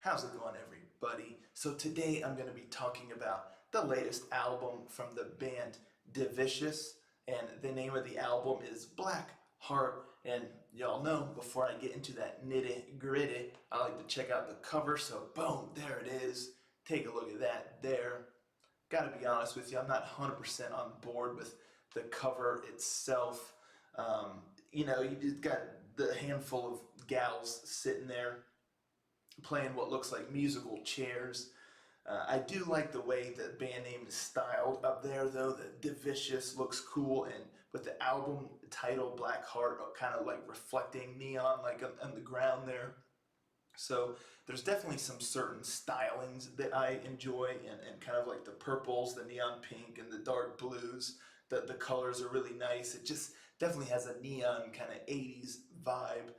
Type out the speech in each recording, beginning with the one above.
How's it going, everybody? So today I'm going to be talking about the latest album from the band DeVicious, and the name of the album is Black Heart. And y'all know, before I get into that nitty gritty, I like to check out the cover. So boom, there it is. Take a look at that there. Gotta be honest with you, I'm not 100% on board with the cover itself. You just got the handful of gals sitting there playing what looks like musical chairs. I do like the way the band name is styled up there, though. The DeVicious looks cool, and with the album title Black Heart kind of like reflecting neon like on the ground there. So there's definitely some certain stylings that I enjoy, and kind of like the purples, the neon pink, and the dark blues. The colors are really nice. It just definitely has a neon kind of 80s vibe,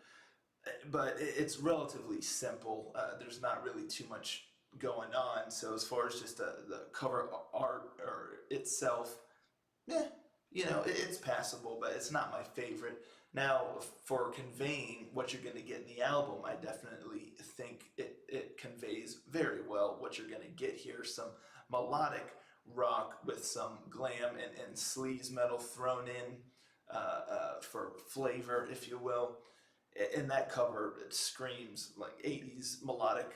but it's relatively simple. There's not really too much going on. So as far as just the cover art or itself, eh, it's passable, but it's not my favorite. Now, for conveying what you're going to get in the album, I definitely think it conveys very well what you're going to get here. Some melodic rock with some glam and sleaze metal thrown in for flavor, if you will. In that cover, it screams like 80s melodic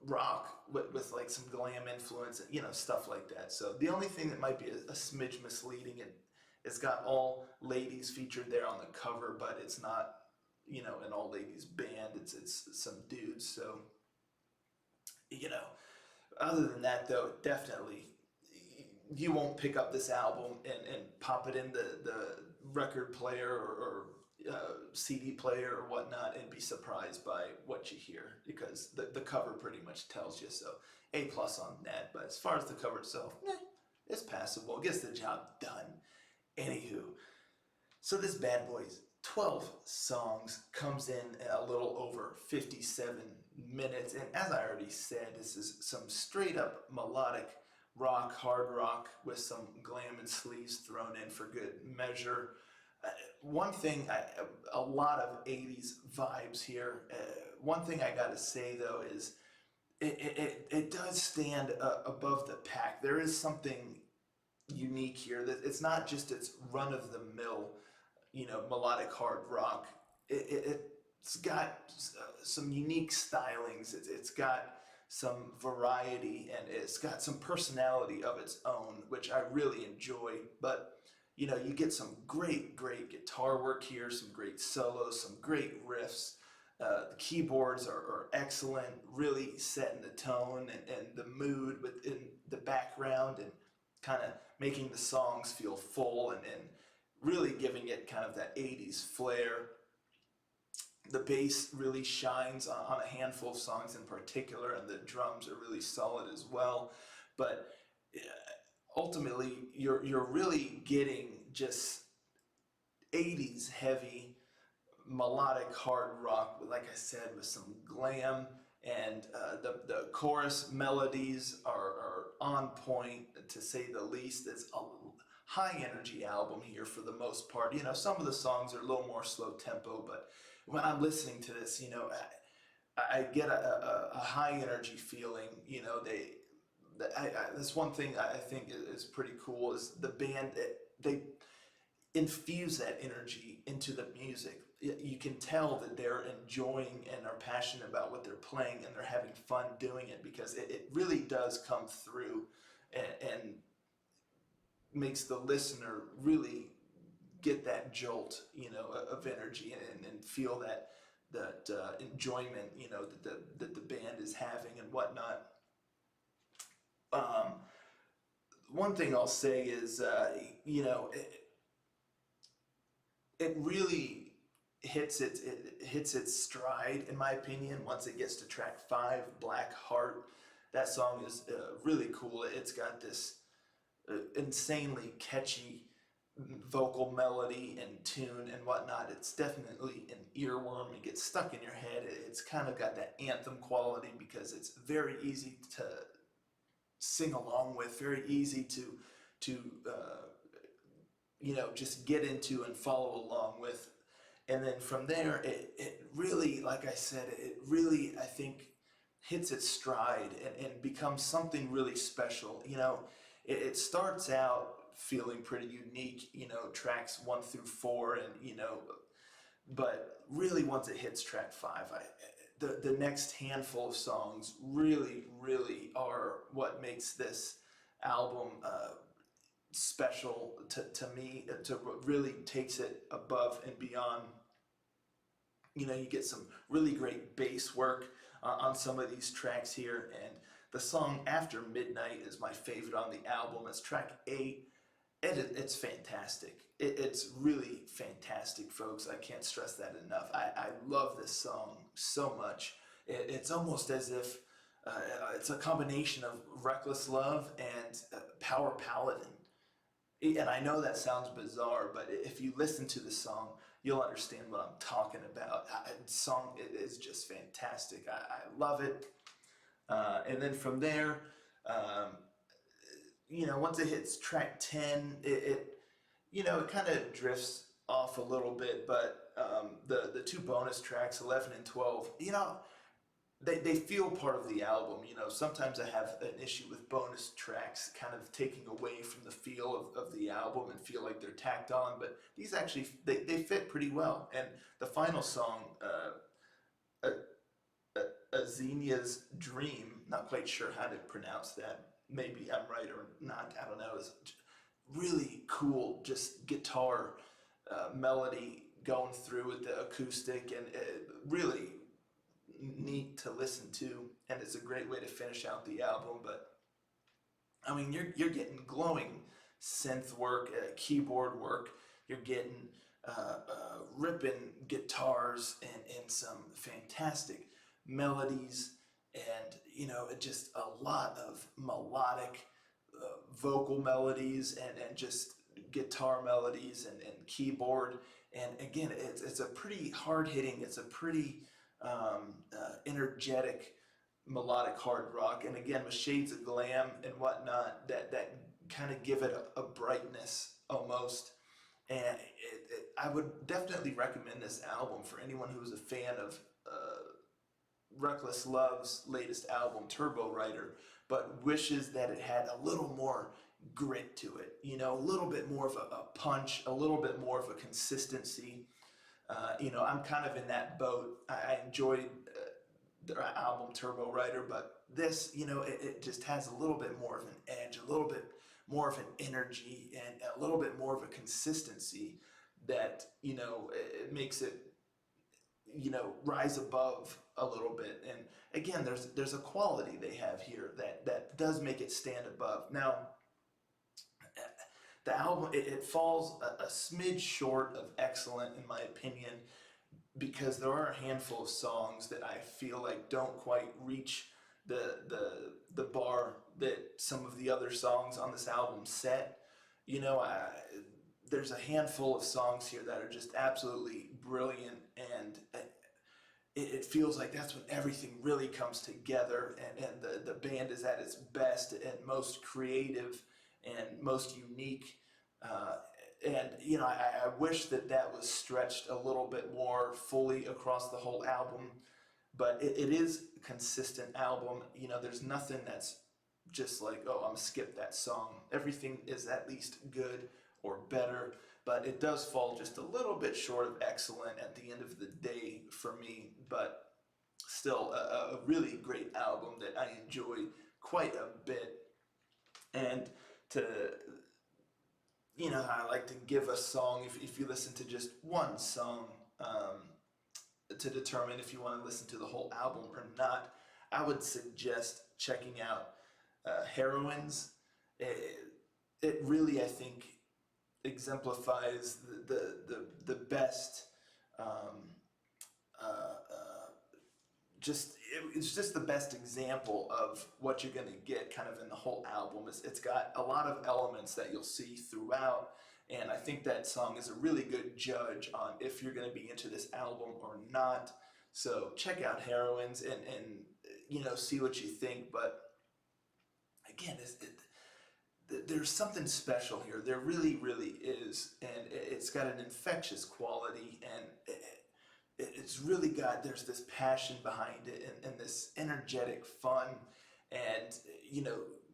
rock with like some glam influence, stuff like that. So the only thing that might be a smidge misleading, it's got all ladies featured there on the cover, but it's not, an all ladies band. It's some dudes. So, other than that, though, definitely you won't pick up this album and pop it in the record player or CD player or whatnot and be surprised by what you hear, because the cover pretty much tells you. So A plus on that. But as far as the cover itself, it's passable. It gets the job done. Anywho, so this bad boy's 12 songs, comes in a little over 57 minutes. And as I already said, this is some straight up melodic rock, hard rock with some glam and sleaze thrown in for good measure. One thing, a lot of 80s vibes here. One thing I gotta say though is it does stand above the pack. There is something unique here. That it's not just its run of the mill, melodic hard rock. It's got some unique stylings. It's got some variety, and it's got some personality of its own, which I really enjoy. But you get some great guitar work here, some great solos, some great riffs. The keyboards are excellent, really setting the tone and the mood within the background, and kind of making the songs feel full, and really giving it kind of that 80s flair. The bass really shines on a handful of songs in particular, and the drums are really solid as well. But ultimately, you're really getting just 80s heavy melodic hard rock, like I said, with some glam, and the chorus melodies are on point, to say the least. It's a high energy album here for the most part. Some of the songs are a little more slow tempo, but when I'm listening to this, I get a high energy feeling. That's one thing I think is pretty cool, is the band. They infuse that energy into the music. You can tell that they're enjoying and are passionate about what they're playing, and they're having fun doing it, because it really does come through, and makes the listener really get that jolt, of energy, and feel that enjoyment, that the band is having and whatnot. One thing I'll say is, it really hits its stride, in my opinion, once it gets to track 5, Black Heart. That song is really cool. It's got this insanely catchy vocal melody and tune and whatnot. It's definitely an earworm. It gets stuck in your head. It's kind of got that anthem quality, because it's very easy to sing along with, very easy to just get into and follow along with. And then from there, it really, like I said, it really, I think, hits its stride and becomes something really special. It starts out feeling pretty unique, tracks 1 through 4, and but really once it hits track 5, the next handful of songs really, really are what makes this album special to me, to what really takes it above and beyond. You get some really great bass work on some of these tracks here, and the song After Midnight is my favorite on the album. It's track 8. It's fantastic. It's really fantastic, folks. I can't stress that enough. I love this song so much. It's almost as if it's a combination of Reckless Love and Power Paladin. And I know that sounds bizarre, but if you listen to the song, you'll understand what I'm talking about. The song is just fantastic. I love it. And then from there, once it hits track 10, it kind of drifts off a little bit, but the 2 bonus tracks, 11 and 12, they feel part of the album. Sometimes I have an issue with bonus tracks kind of taking away from the feel of the album and feel like they're tacked on, but these actually, they fit pretty well. And the final song, Axenya's Dream, not quite sure how to pronounce that. Maybe I'm right or not, I don't know. It's really cool, just guitar melody going through with the acoustic, and really neat to listen to, and it's a great way to finish out the album. But I mean, you're getting glowing synth work, keyboard work. You're getting ripping guitars and some fantastic melodies, and just a lot of melodic vocal melodies and just guitar melodies and keyboard. And again, it's a pretty hard hitting, it's a pretty energetic melodic hard rock, and again with shades of glam and whatnot that kind of give it a brightness almost. And I would definitely recommend this album for anyone who's a fan of Reckless Love's latest album, Turbo Rider, but wishes that it had a little more grit to it, a little bit more of a punch, a little bit more of a consistency. I'm kind of in that boat. I enjoyed their album Turbo Rider, but this, it just has a little bit more of an edge, a little bit more of an energy, and a little bit more of a consistency that, it makes it, rise above a little bit. And again, there's a quality they have here that does make it stand above. Now, the album, it falls a smidge short of excellent, in my opinion, because there are a handful of songs that I feel like don't quite reach the bar that some of the other songs on this album set. There's a handful of songs here that are just absolutely brilliant, and it feels like that's when everything really comes together, and the band is at its best and most creative and most unique. I wish that was stretched a little bit more fully across the whole album, but it is a consistent album. There's nothing that's just like, oh, I'm gonna skip that song. Everything is at least good or better, but it does fall just a little bit short of excellent at the end of the day for me. But still a really great album that I enjoy quite a bit. And I like to give a song, if you listen to just one song, to determine if you want to listen to the whole album or not, I would suggest checking out Heroines. It really, I think, exemplifies the best. It's just the best example of what you're going to get kind of in the whole album. It's got a lot of elements that you'll see throughout, and I think that song is a really good judge on if you're going to be into this album or not. So check out Heroines and see what you think. But again, there's something special here. There really, really is, and it's got an infectious quality, and it's really got, there's this passion behind it, and this energetic fun, and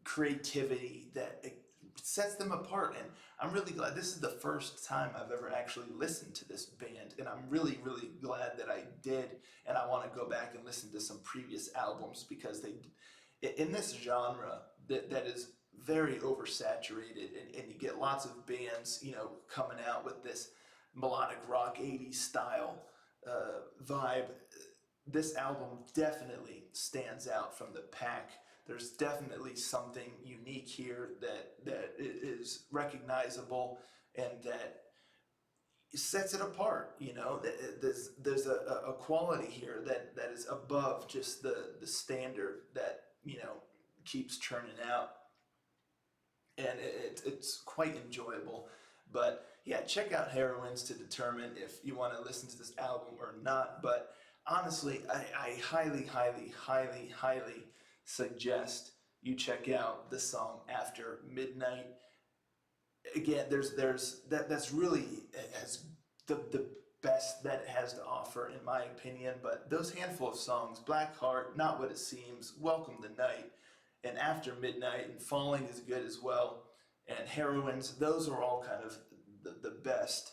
creativity that it sets them apart. And I'm really glad this is the first time I've ever actually listened to this band, and I'm really, really glad that I did. And I want to go back and listen to some previous albums, because they, in this genre that is very oversaturated, and you get lots of bands, coming out with this melodic rock 80s style vibe. This album definitely stands out from the pack. There's definitely something unique here that is recognizable, and that sets it apart. There's a quality here that is above just the standard that keeps churning out, and it's quite enjoyable. But yeah, check out Heroines to determine if you want to listen to this album or not. But honestly, I highly, highly, highly, highly suggest you check out the song After Midnight. Again, that's really has the best that it has to offer, in my opinion. But those handful of songs, Black Heart, Not What It Seems, Welcome the Night, and After Midnight, and Falling is good as well, and Heroines, those are all kind of the best.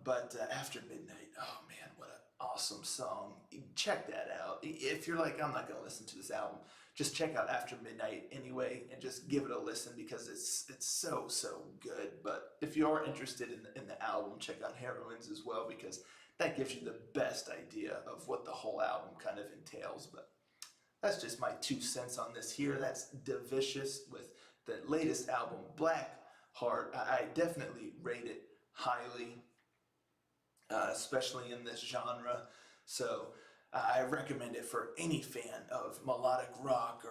But After Midnight, oh man, what an awesome song. Check that out. If you're like, I'm not going to listen to this album, just check out After Midnight anyway, and just give it a listen, because it's so, so good. But if you are interested in the album, check out Heroines as well, because that gives you the best idea of what the whole album kind of entails. But that's just my 2 cents on this here. That's DeVicious with the latest album, Black Heart. I definitely rate it highly, especially in this genre. So I recommend it for any fan of melodic rock,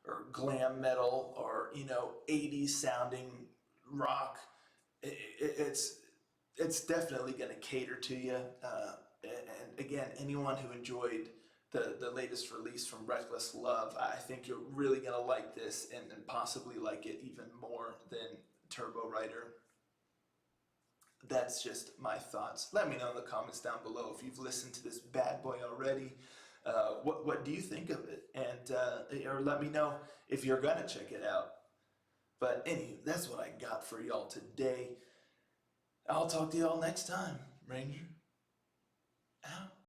or glam metal, or 80s sounding rock. It's definitely going to cater to you. And again, anyone who enjoyed the latest release from Reckless Love, I think you're really going to like this, and possibly like it even more than Turbo Rider. That's just my thoughts. Let me know in the comments down below if you've listened to this bad boy already. What do you think of it? And or let me know if you're gonna check it out. But anyway, that's what I got for y'all today. I'll talk to y'all next time. Ranger out.